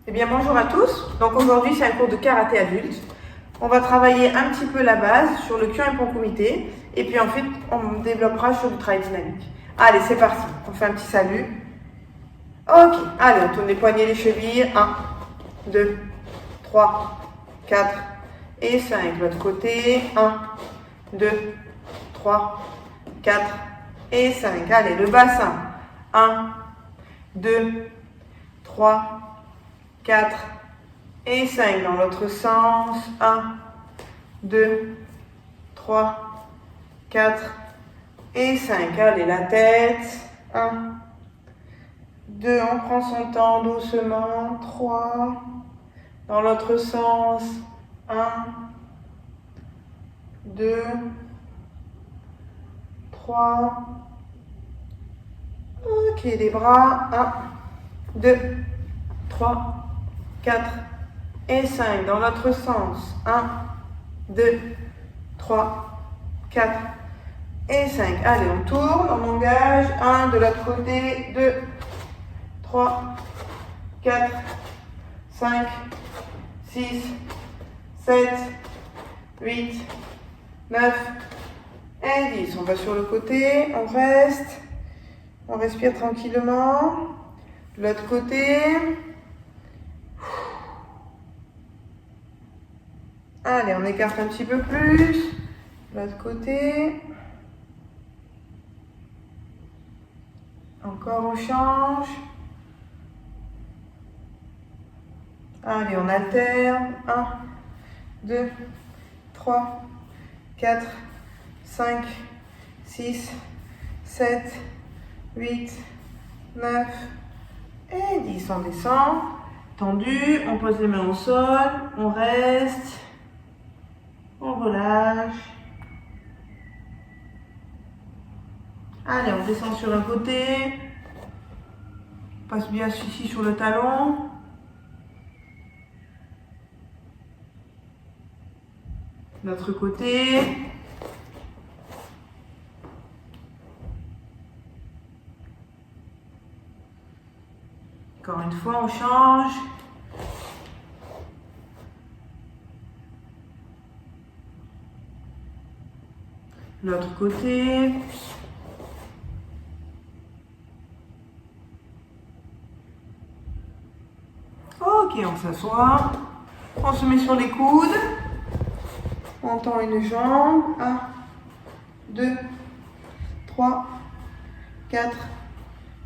Eh bien bonjour à tous, donc aujourd'hui c'est un cours de karaté adulte. On va travailler un petit peu la base sur le kyun et pon kumite et puis ensuite on développera sur du travail dynamique. Allez c'est parti, on fait un petit salut. Ok, allez on tourne les poignets, les chevilles, 1, 2, 3, 4 et 5. L'autre côté, 1, 2, 3, 4 et 5. Allez le bassin, 1, 2, 3, 4 et 5 dans l'autre sens, 1, 2, 3, 4 et 5. Allez, la tête, 1, 2, on prend son temps doucement, 3, dans l'autre sens, 1, 2, 3, ok, les bras, 1, 2, 3, 4 et 5 dans l'autre sens, 1, 2, 3, 4 et 5. Allez, on tourne, on engage, 1 de l'autre côté, 2, 3, 4, 5, 6, 7, 8, 9 et 10. On va sur le côté, on reste, on respire tranquillement. De l'autre côté. Allez, on écarte un petit peu plus. De l'autre côté. Encore on change. Allez, on alterne. 1, 2, 3, 4, 5, 6, 7, 8, 9 et 10. On descend. Tendu, on pose les mains au sol. On reste. On relâche. Allez, on descend sur un côté. On passe bien ici sur le talon. L'autre côté. Encore une fois, on change. L'autre côté. Ok, on s'assoit. On se met sur les coudes. On tend une jambe. 1, 2, 3, 4,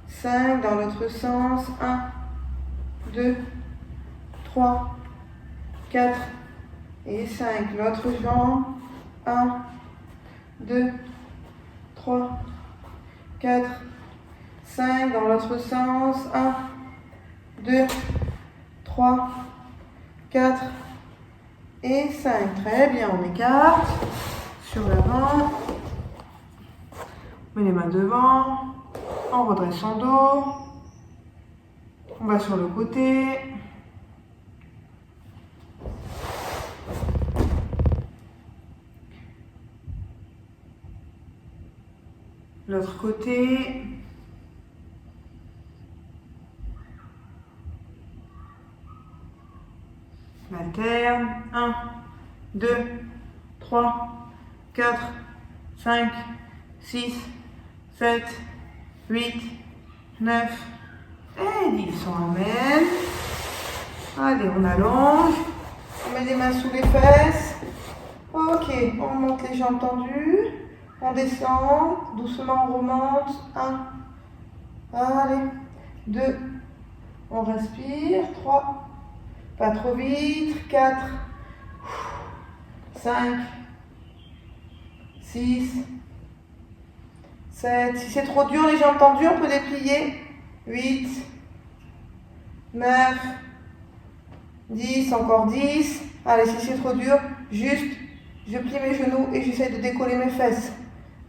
5. Dans l'autre sens. 1, 2, 3, 4 et 5. L'autre jambe. 1, 2, 3, 4, 5 dans l'autre sens, 1, 2, 3, 4 et 5. Très bien, on écarte sur l'avant, on met les mains devant, on redresse son dos, on va sur le côté. L'autre côté. Alterne. 1, 2, 3, 4, 5, 6, 7, 8, 9 et 10. On emmène. Allez, on allonge. On met les mains sous les fesses. Ok, on monte les jambes tendues. On descend, doucement on remonte, 1, allez, 2, on respire, 3, pas trop vite, 4, 5, 6, 7, si c'est trop dur les jambes tendues, on peut les plier, 8, 9, 10, encore 10, allez si c'est trop dur, juste, je plie mes genoux et j'essaie de décoller mes fesses.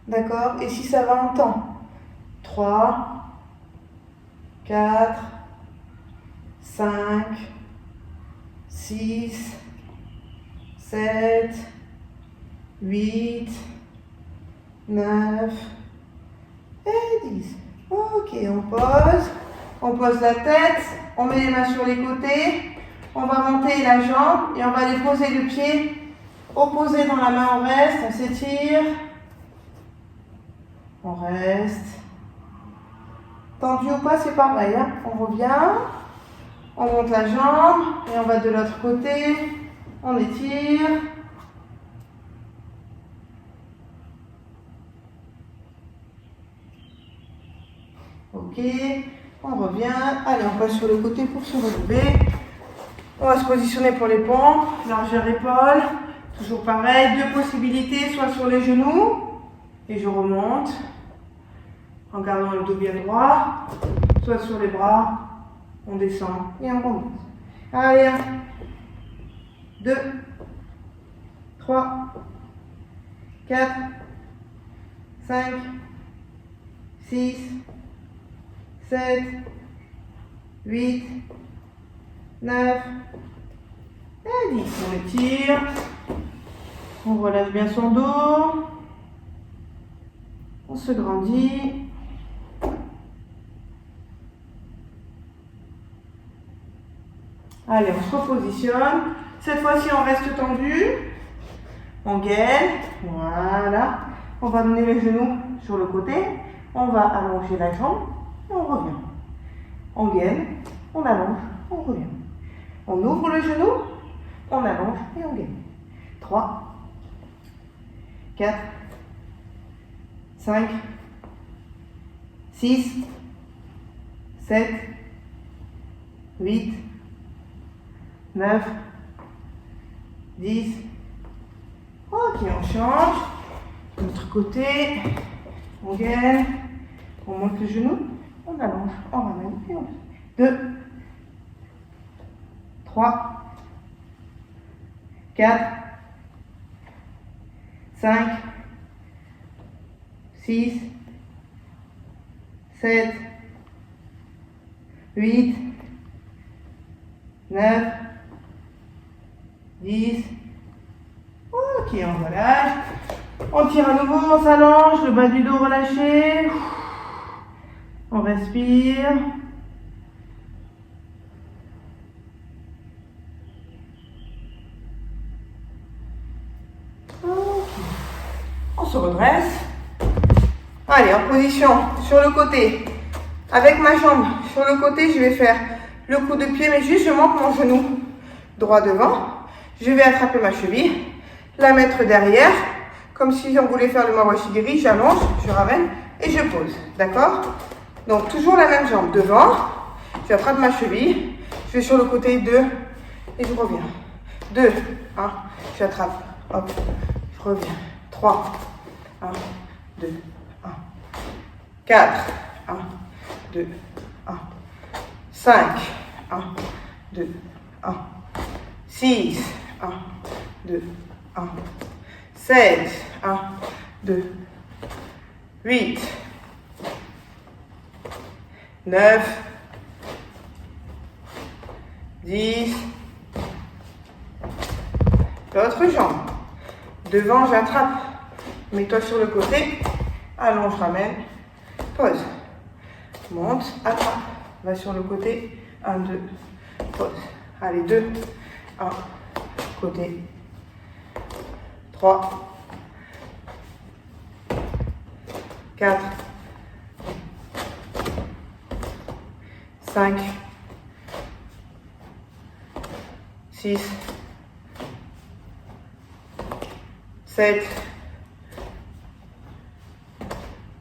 D'accord? Et si ça va en temps? 3, 4, 5, 6, 7, 8, 9 et 10. Ok, on pose la tête. on met les mains sur les côtés, on va monter la jambe et on va aller poser le pied opposé dans la main, on reste, on s'étire, on reste. Tendu ou pas, c'est pareil, hein. On revient, on monte la jambe et on va de l'autre côté, on étire. Ok, on revient, allez on passe sur le côté pour se relever. On va se positionner pour les pompes, largeur épaule, toujours pareil, deux possibilités, soit sur les genoux, et je remonte, en gardant le dos bien droit, soit sur les bras, on descend et on remonte. Allez, 1, 2, 3, 4, 5, 6, 7, 8, 9 et 10. On étire. On relâche bien son dos. On se grandit. Allez, on se repositionne. Cette fois-ci, on reste tendu. On gaine. Voilà. On va mener les genoux sur le côté. On va allonger la jambe. Et on revient. On gaine. On allonge. On revient. On ouvre le genou. On allonge et on gaine. 3, 4, 5, 6, 7, 8, 9, 10. Ok, on change. De l'autre côté, on gaine, on monte le genou, on allonge, on ramène et on 2, 3, 4, 5, 6, 7, 8, 9, 10. Ok, on relâche. On tire à nouveau, on s'allonge, le bas du dos relâché. On respire. Okay. On se redresse. Allez, en position sur le côté. Avec ma jambe sur le côté, je vais faire le coup de pied, mais juste je monte mon genou droit devant. Je vais attraper ma cheville, la mettre derrière, comme si on voulait faire le mawashigiri. J'allonge, je ramène et je pose. D'accord? Donc, toujours la même jambe devant. J'attrape ma cheville. Je vais sur le côté 2 et je reviens. 2, 1, j'attrape. Hop, je reviens. 3, 1, 2, 1. 4, 1, 2, 1. 5, 1, 2, 1. 6, 1, 2, 1. 7, 1, 2, 8, 9, 10. L'autre jambe. Devant, j'attrape. Mets-toi sur le côté. Allonge, ramène. Pose. Monte, attrape. Va sur le côté. 1, 2, pose. Allez, 2, 1, côté. 3, 4, 5, 6, 7,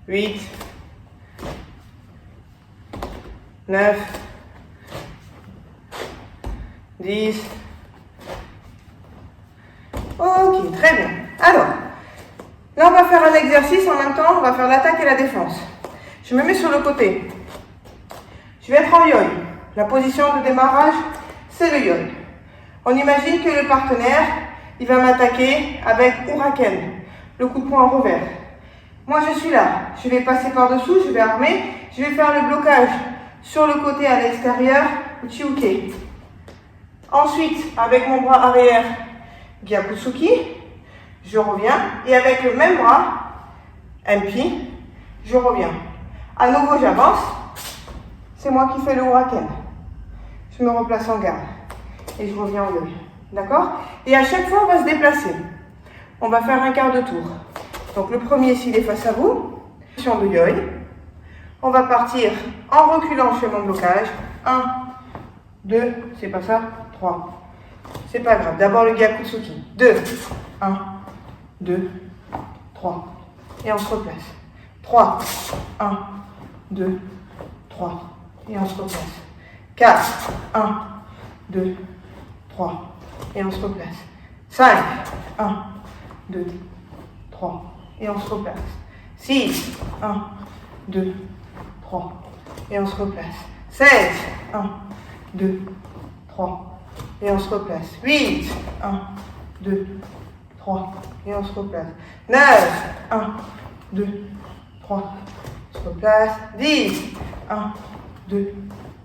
8, 9, 10. Ok, très bien. Alors, là on va faire un exercice en même temps, on va faire l'attaque et la défense. Je me mets sur le côté. Je vais être en yoï. La position de démarrage, c'est le yoï. On imagine que le partenaire, il va m'attaquer avec Uraken, le coup de poing en revers. Moi je suis là, je vais passer par-dessous, je vais armer, je vais faire le blocage sur le côté à l'extérieur, Uchiuke. Ensuite, avec mon bras arrière, Gyakusuki, je reviens et avec le même bras, MP, je reviens. À nouveau, j'avance. C'est moi qui fais le Uraken. je me replace en garde. Et je reviens en yo-yo. D'accord? Et à chaque fois, on va se déplacer. On va faire un quart de tour. Donc le premier, s'il est face à vous, position de yo-yo. On va partir en reculant chez mon blocage. 1, 2, c'est pas ça, 3. C'est pas grave. D'abord le Gyakutsuki. 2, 1, 2, 3. Et on se replace. 3, 1, 2, 3. Et on se replace. 4, 1, 2, 3. Et on se replace. 5, 1, 2, 3. Et on se replace. 6, 1, 2, 3. Et on se replace. 16, 1, 2, 3. Et on se replace. 8, 1, 2, 3. Et on se replace. 9, 1, 2, 3. On se replace. 10, 1, 2,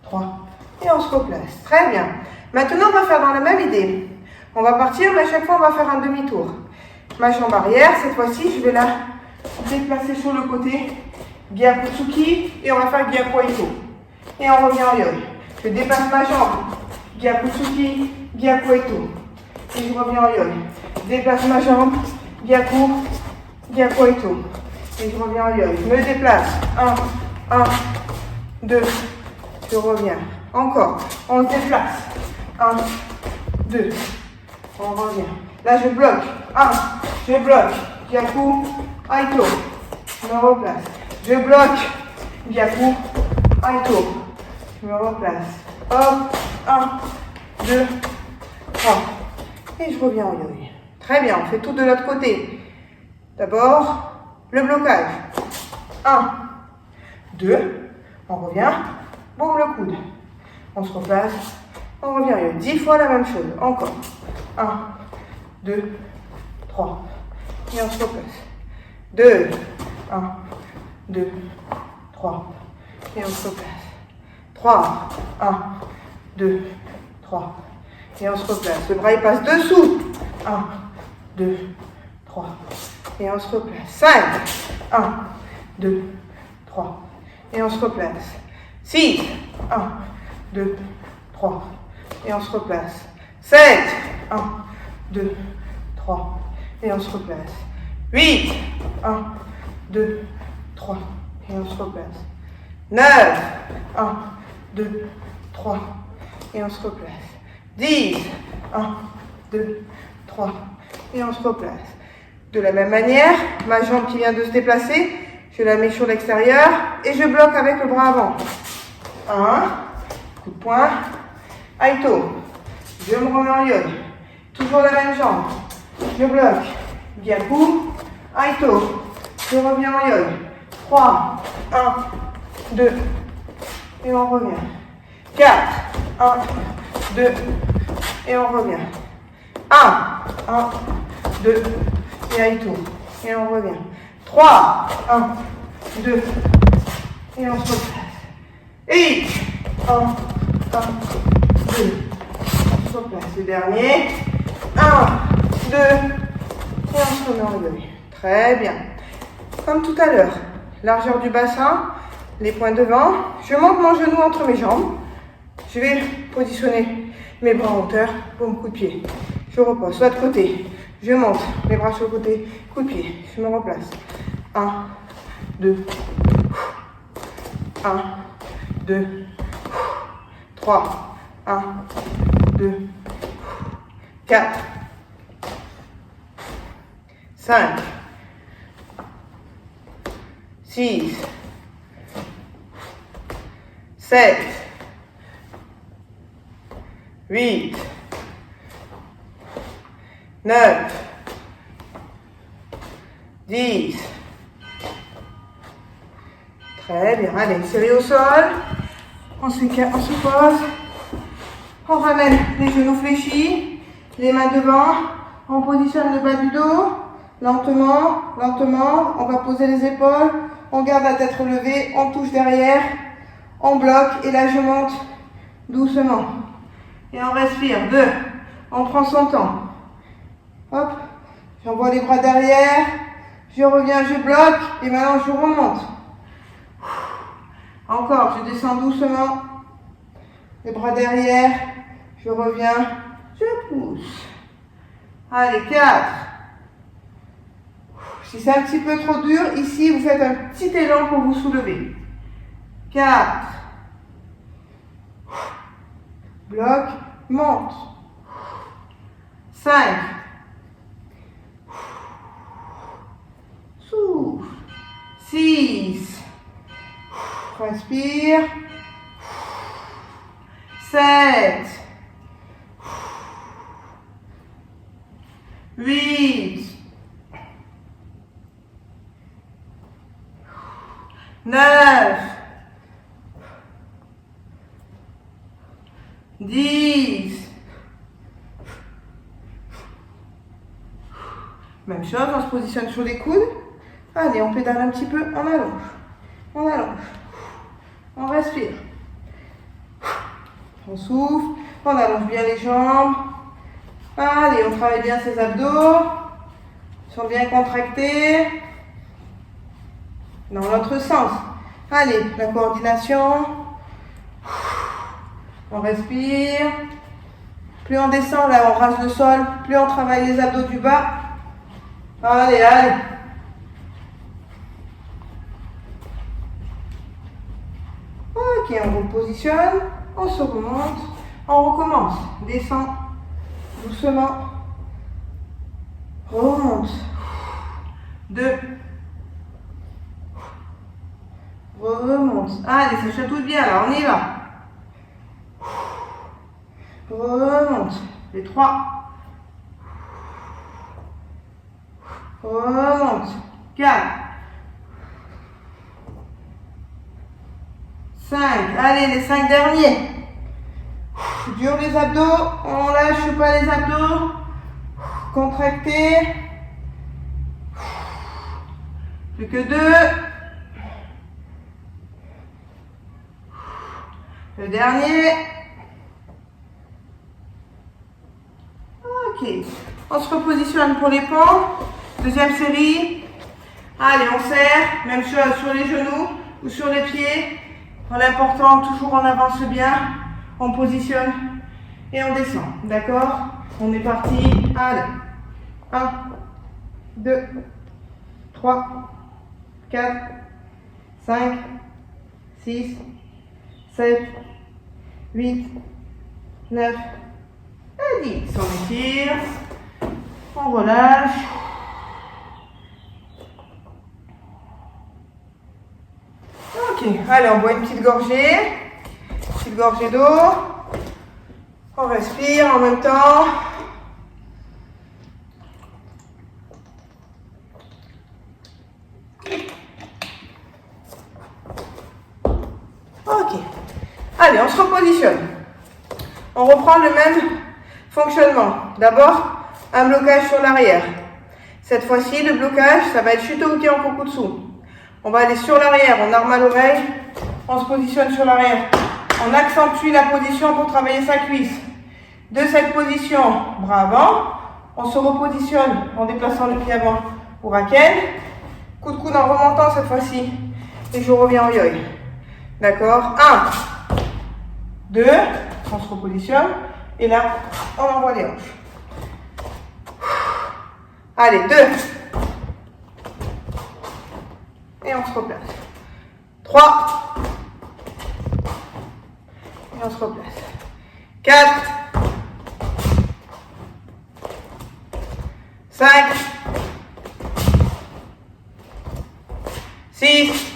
3. Et on se replace. Très bien. Maintenant, on va faire dans la même idée. On va partir, mais à chaque fois, on va faire un demi-tour. Ma jambe arrière, cette fois-ci, je vais la déplacer sur le côté. Gyakutsuki. Et on va faire Gyaku Aito. Et on revient en yo. Je dépasse ma jambe. Gyakutsuki, Gyaku Aito. Et je reviens en yo. Je déplace ma jambe. Gyaku, Gyaku Aito. Et je reviens en yo. Je me déplace. 1, 2. Je reviens. Encore. On se déplace. 1, 2. On revient. Là, je bloque. 1. Je bloque. Gyaku Aito. Je me replace. Je bloque. Gyaku Aito. Je me replace. Hop. 1, 2, 3. Et je reviens en yo-yo. Très bien. On fait tout de l'autre côté. D'abord, le blocage. 1, 2. On revient. Boum, le coude. On se replace. On revient en yo. 10 fois la même chose. Encore. 1, 2, 3. Et on se replace. 2, 1, 2, 3. Et on se replace. 3, 1, 2, 3. Et on se replace. Le bras il passe dessous. 1, 2, 3. Et on se replace. 5, 1, 2, 3. Et on se replace. 6, 1, 2, 3. Et on se replace. 7, 1, 2, 3. Et on se replace. 8, 1, 2, 3. Et on se replace. 9, 1, 2, 3. Et on se replace. 10, 1, 2, 3. Et on se replace. De la même manière, ma jambe qui vient de se déplacer, je la mets sur l'extérieur et je bloque avec le bras avant. 1, coup de poing, Aito. Je me remets en yo. Toujours la même jambe. Je bloque. Gyaku, Aito. Je reviens en yo. 3, 1, 2. Et on revient. 4, 1, 2. Et on revient. 1, 2. Et Aito. Et on revient. 3, 1, 2. Et on se replace. Et 1, 2. On se replace. Le dernier. 1, 2. Et on se remet en yo. Très bien. Comme tout à l'heure. Largeur du bassin. Les poings devant. Je monte mon genou entre mes jambes. Je vais positionner mes bras en hauteur. Boum, coup de pied. Je repose. L'autre côté. Je monte mes bras sur le côté. Coup de pied. Je me replace. 1, 2. 1, 2. 3. 1, 2. 4. 5. 6. 7. 8. 9. 10. Très bien. Allez, serré au sol. On se pose. On ramène les genoux fléchis. Les mains devant. On positionne le bas du dos. Lentement, lentement. On va poser les épaules. On garde la tête relevée. On touche derrière. On bloque. Et là, je monte doucement. Et on respire. 2. On prend son temps. Hop. J'envoie les bras derrière. Je reviens, je bloque. Et maintenant, je remonte. Encore, je descends doucement. Les bras derrière. Je reviens. Je pousse. Allez, 4. Si c'est un petit peu trop dur, ici, vous faites un petit élan pour vous soulever. 4. Bloc, monte. 5. Souffle. 6. Respire. 7. 8. 9. 10. Même chose, on se positionne sur les coudes. Allez, on pédale un petit peu, on allonge. On allonge. On respire. On souffle, on allonge bien les jambes. Allez, on travaille bien ses abdos. Ils sont bien contractés. Dans l'autre sens. Allez, la coordination. On respire. Plus on descend, là, on rase le sol. Plus on travaille les abdos du bas. Allez, allez. Ok, on repositionne. On se remonte. On recommence. Descend. Doucement. Remonte. 2. Remonte. Allez, ça chatouille bien là, on y va. Remonte. Les 3. Remonte. 4. 5. Allez, les 5 derniers. Dur les abdos. On lâche pas les abdos. Contractez. Plus que 2. Le dernier. Ok. On se repositionne pour les pans. Deuxième série. Allez, on serre. Même chose sur les genoux ou sur les pieds. L'important, toujours on avance bien. On positionne et on descend. D'accord? On est parti. Allez. 1, 2, 3, 4, 5, 6, 7, 8, 9 et 10. On étire. On relâche. Ok, allez, on boit une petite gorgée. Petite gorgée d'eau. On respire en même temps. Ok. Allez, on se repositionne. On reprend le même fonctionnement. D'abord, un blocage sur l'arrière. Cette fois-ci, le blocage, ça va être Shuto-uke en kokutsu. On va aller sur l'arrière, on arme à l'oreille, on se positionne sur l'arrière. On accentue la position pour travailler sa cuisse. De cette position, bras avant, on se repositionne en déplaçant le pied avant au raken. Coup de coude en remontant cette fois-ci. Et je reviens au yoi. D'accord? 1, 2, on se repositionne. Et là, on envoie les hanches. Allez, 2. Et on se replace. 3. Et on se replace. 4. 5. 6.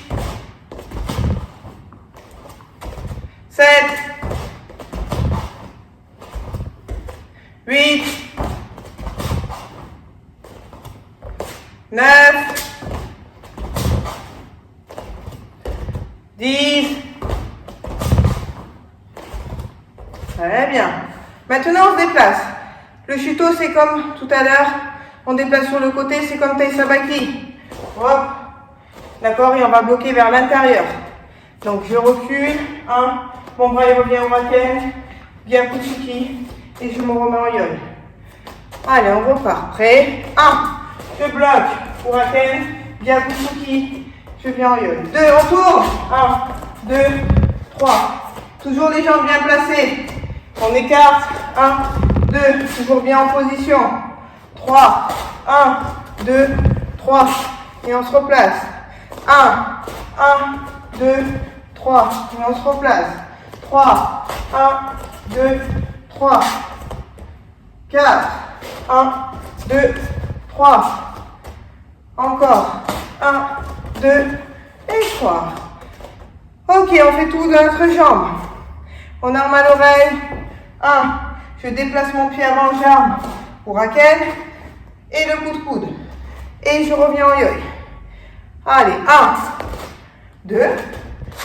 7. 8. 9. 10. Très bien. Maintenant, on se déplace. Le Shuto, c'est comme tout à l'heure. On déplace sur le côté, c'est comme Tai Sabaki. Hop. D'accord? Et on va bloquer vers l'intérieur. Donc, je recule. 1. Mon bras, il revient au raken. Bien Kutsuki. Et je me remets en yoi. Allez, on repart. Prêt? 1. Je bloque. Au raken. Bien Kutsuki. Je viens en yoi. 2. On tourne. 1, 2, 3, Toujours les jambes bien placées. On écarte. 1, 2. Toujours bien en position. 3. 1, 2, 3. Et on se replace. 1, 1, 2, 3. Et on se replace. 3, 1, 2, 3. 4, 1, 2, 3. Encore. 1, 2 et 3. Ok, on fait tout de notre jambe. On a mal à l'oreille. 1, je déplace mon pied avant le jambe pour Raquel. Et le coup de coude. Et je reviens en yo-yo. Allez, 1, 2,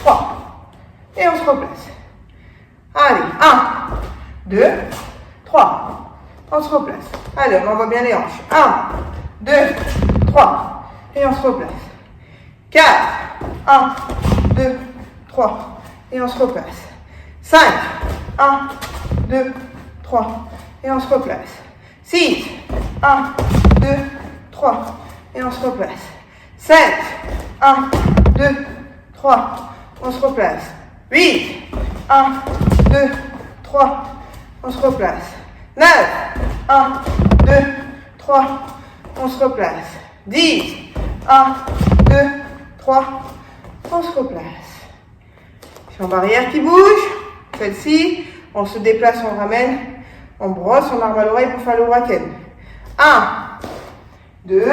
3. Et on se replace. Allez, 1, 2, 3. On se replace. Allez, on envoie bien les hanches. 1, 2, 3. Et on se replace. 4, 1, 2, 3. Et on se replace. 5, 1, 2, 3. Et on se replace. 6, 1, 2, 3. Et on se replace. 7, 1, 2, 3. On se replace. 8, 1, 2, 3. On se replace. 9, 1, 2, 3. On se replace. 10, 1, 2, 3. On se replace. Jambe arrière qui bouge. Celle-ci, on se déplace, on ramène. On brosse, on arme à l'oreille pour faire le Huraken. 1, 2,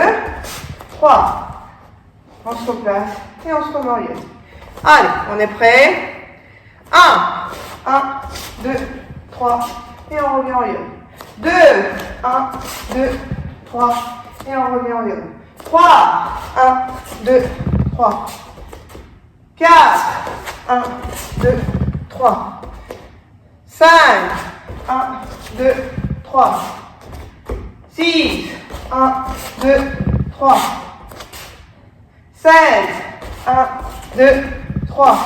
3. On se replace et on se remet en yo. Allez, on est prêt. 1, 2, 3. Et on revient en yo. 2, 1, 2, 3. Et on revient en yo. 3, 1, 2, 3. 4, 1, 2, 3. 5, 1, 2, 3. 6, 1, 2, 3. 16, 1, 2, 3.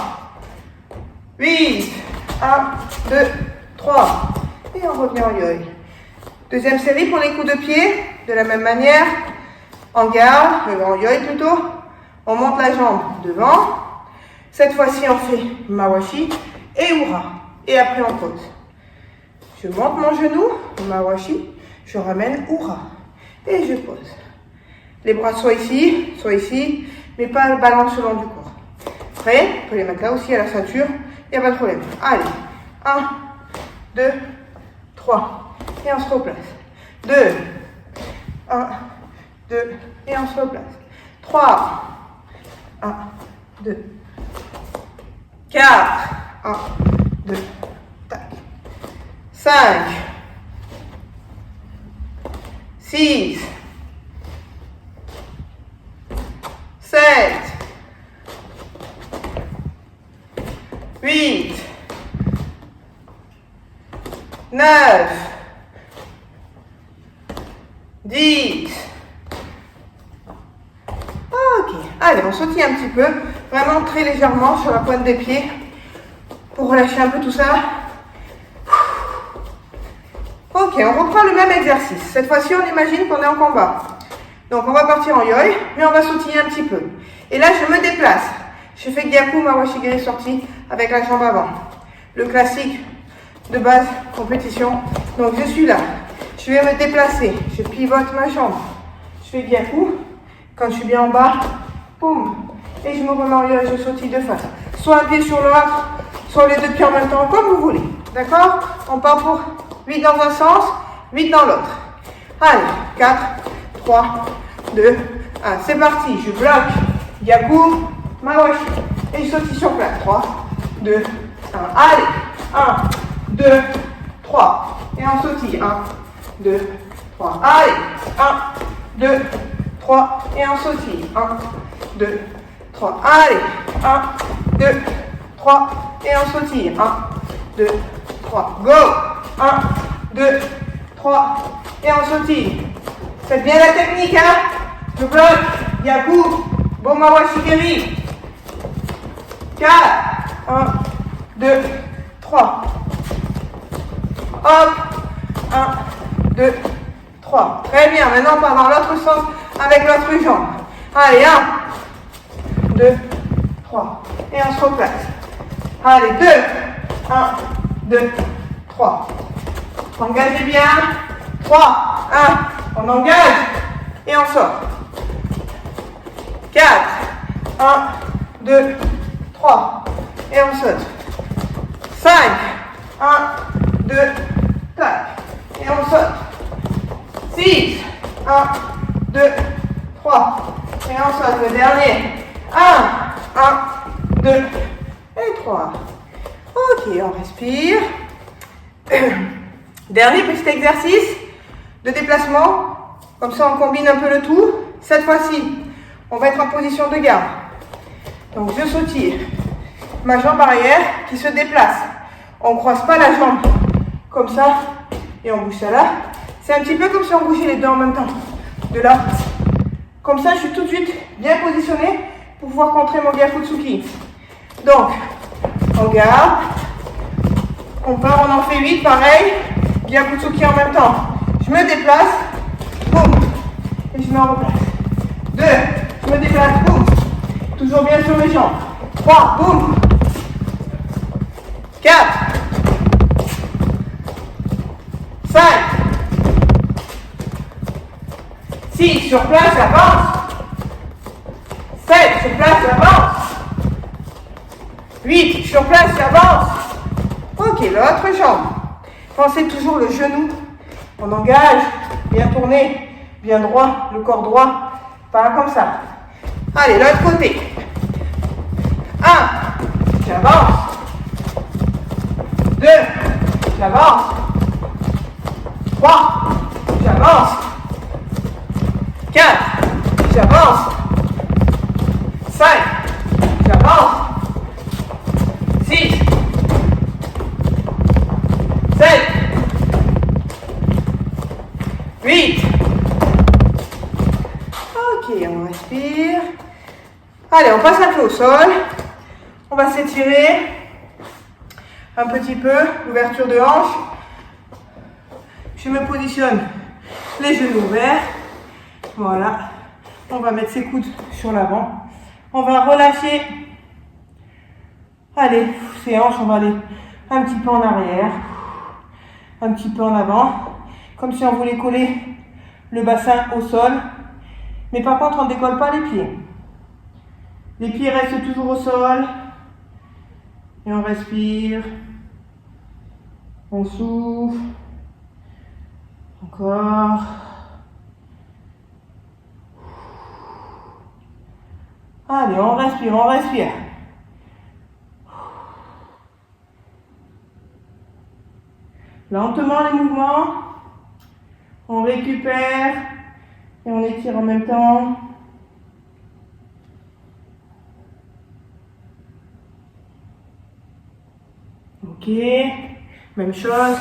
8, 1, 2, 3. Et on revient en yo. Deuxième série pour les coups de pied. De la même manière, en garde, en yo plutôt. On monte la jambe devant. Cette fois-ci, on fait Mawashi et Ura. Et après, on pose. Je monte mon genou, Mawashi. Je ramène Ura. Et je pose. Les bras soit ici, mais pas le ballon le long du corps. Prêt? On peut les mettre là aussi à la ceinture. Il n'y a pas de problème. Allez. 1, 2, 3. Et on se replace. 2, 1, 2. Et on se replace. 3, 1, 2. 4, 1, 2, tac. 5, 6, 7, 8, 9, 10. Ok, allez, on sautille un petit peu, vraiment très légèrement sur la pointe des pieds pour relâcher un peu tout ça. Ok, on reprend le même exercice. Cette fois-ci, on imagine qu'on est en combat. Donc, on va partir en yo, mais on va sautiller un petit peu. Et là, je me déplace. Je fais Gyaku Mawashigiri sorti avec la jambe avant. Le classique de base, compétition. Donc, je suis là. Je vais me déplacer. Je pivote ma jambe. Je fais Gyaku. Quand je suis bien en bas, boum. Et je me remets en yo et je sautille de face. Soit un pied sur l'autre, soit les deux pieds en même temps, comme vous voulez. D'accord? On part pour 8 dans un sens, 8 dans l'autre. Allez, 4, 3, 2, 1. C'est parti. Je bloque. Gyaku, Mawashi. Et je sautille sur place. 3, 2, 1. Allez. 1, 2, 3. Et on sautille. 1, 2, 3. Allez. 1, 2, 3. Et on sautille. 1, 2, 3. Allez. 1, 2, 3. Et on sautille. 1, 2, 3. Go. 1, 2, 3. Et on sautille. Faites bien la technique, hein. Je bloque. Gyaku. Bon Mawashigiri. 4. 1, 2, 3. Hop. 1, 2, 3. Très bien. Maintenant, on part dans l'autre sens avec l'autre jambe. Allez, 1, 2, 3. Et on se replace. Allez, 2, 1, 2, 3. Engagez bien. 3, 1. On engage et on sort. 4, 1, 2, 3. Et on saute. 5, 1, 2, tac. Et on saute. 6, 1, 2, 3. Et on saute. Le dernier. 1, 2 et 3. Ok, on respire. Dernier petit exercice de déplacement. Comme ça, on combine un peu le tout. Cette fois-ci, on va être en position de garde. Donc, je sautille. Ma jambe arrière qui se déplace. On ne croise pas la jambe comme ça et on bouge ça là. C'est un petit peu comme si on bougeait les deux en même temps. De là. Comme ça, je suis tout de suite bien positionnée pour pouvoir contrer mon Gyakutsuki. Donc, on garde. On part, on en fait 8, pareil. Gyakutsuki en même temps. Je me déplace. Boum. Et je me replace. 2. Je me déplace. Boum. Toujours bien sur mes jambes. 3. Boum. 4. 5. 6. Sur place, j'avance. 7. Sur place, j'avance. 8. Sur place, j'avance. Ok, l'autre jambe. Pensez toujours le genou. On engage. Bien tourné. Bien droit. Le corps droit. Pas comme ça. Allez, l'autre côté. 1. J'avance. 2. J'avance. 3. J'avance. 4. J'avance. 5. J'avance. 6. 7. 8. Ok, on respire. Allez, on passe un peu au sol. On va s'étirer un petit peu, l'ouverture de hanche. Je me positionne les genoux ouverts. Voilà. On va mettre ses coudes sur l'avant. On va relâcher. Allez, ces hanches, on va aller un petit peu en arrière. Un petit peu en avant. Comme si on voulait coller le bassin au sol. Mais par contre, on ne décolle pas les pieds. Les pieds restent toujours au sol. Et on respire. On souffle. Encore. Allez, on respire, on respire. Lentement les mouvements. On récupère et on étire en même temps. Ok, même chose.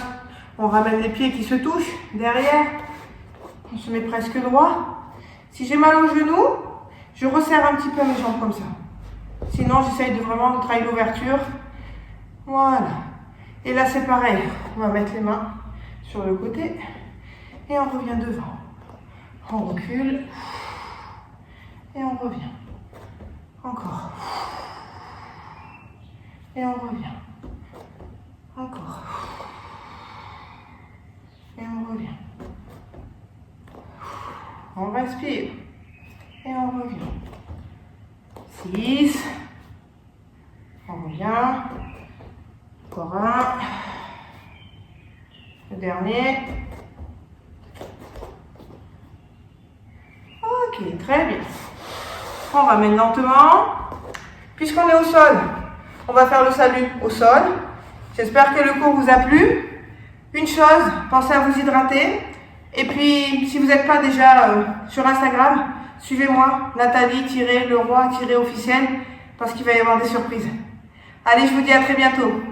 On ramène les pieds qui se touchent derrière. On se met presque droit. Si j'ai mal au genou, je resserre un petit peu mes jambes comme ça. Sinon, j'essaye de vraiment travailler l'ouverture. Voilà. Et là, c'est pareil. On va mettre les mains sur le côté. Et on revient devant. On recule. Et on revient. Encore. Et on revient. Encore. Et on revient. On respire. Et on revient. 6. On revient. Encore un. Le dernier. Ok, très bien. On ramène lentement. Puisqu'on est au sol, on va faire le salut au sol. J'espère que le cours vous a plu. Une chose, pensez à vous hydrater. Et puis, si vous n'êtes pas déjà sur Instagram, suivez-moi, Nathalie-Leroy-officiel, parce qu'il va y avoir des surprises. Allez, je vous dis à très bientôt.